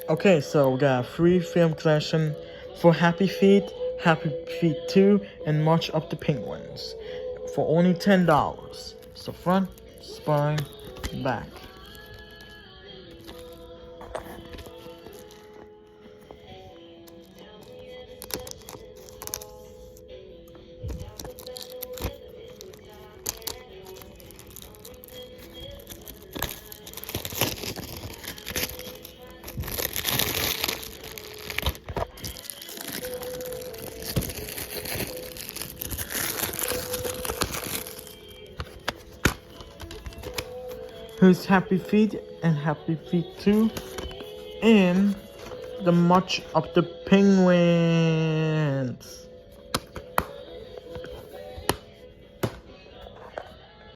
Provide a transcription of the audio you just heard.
Okay, so we got a free film collection for Happy Happy Feet 2, and March of the Penguins for only $10. So front, spine, back. Here's Happy Feet and Happy Feet 2 and the March of the Penguins.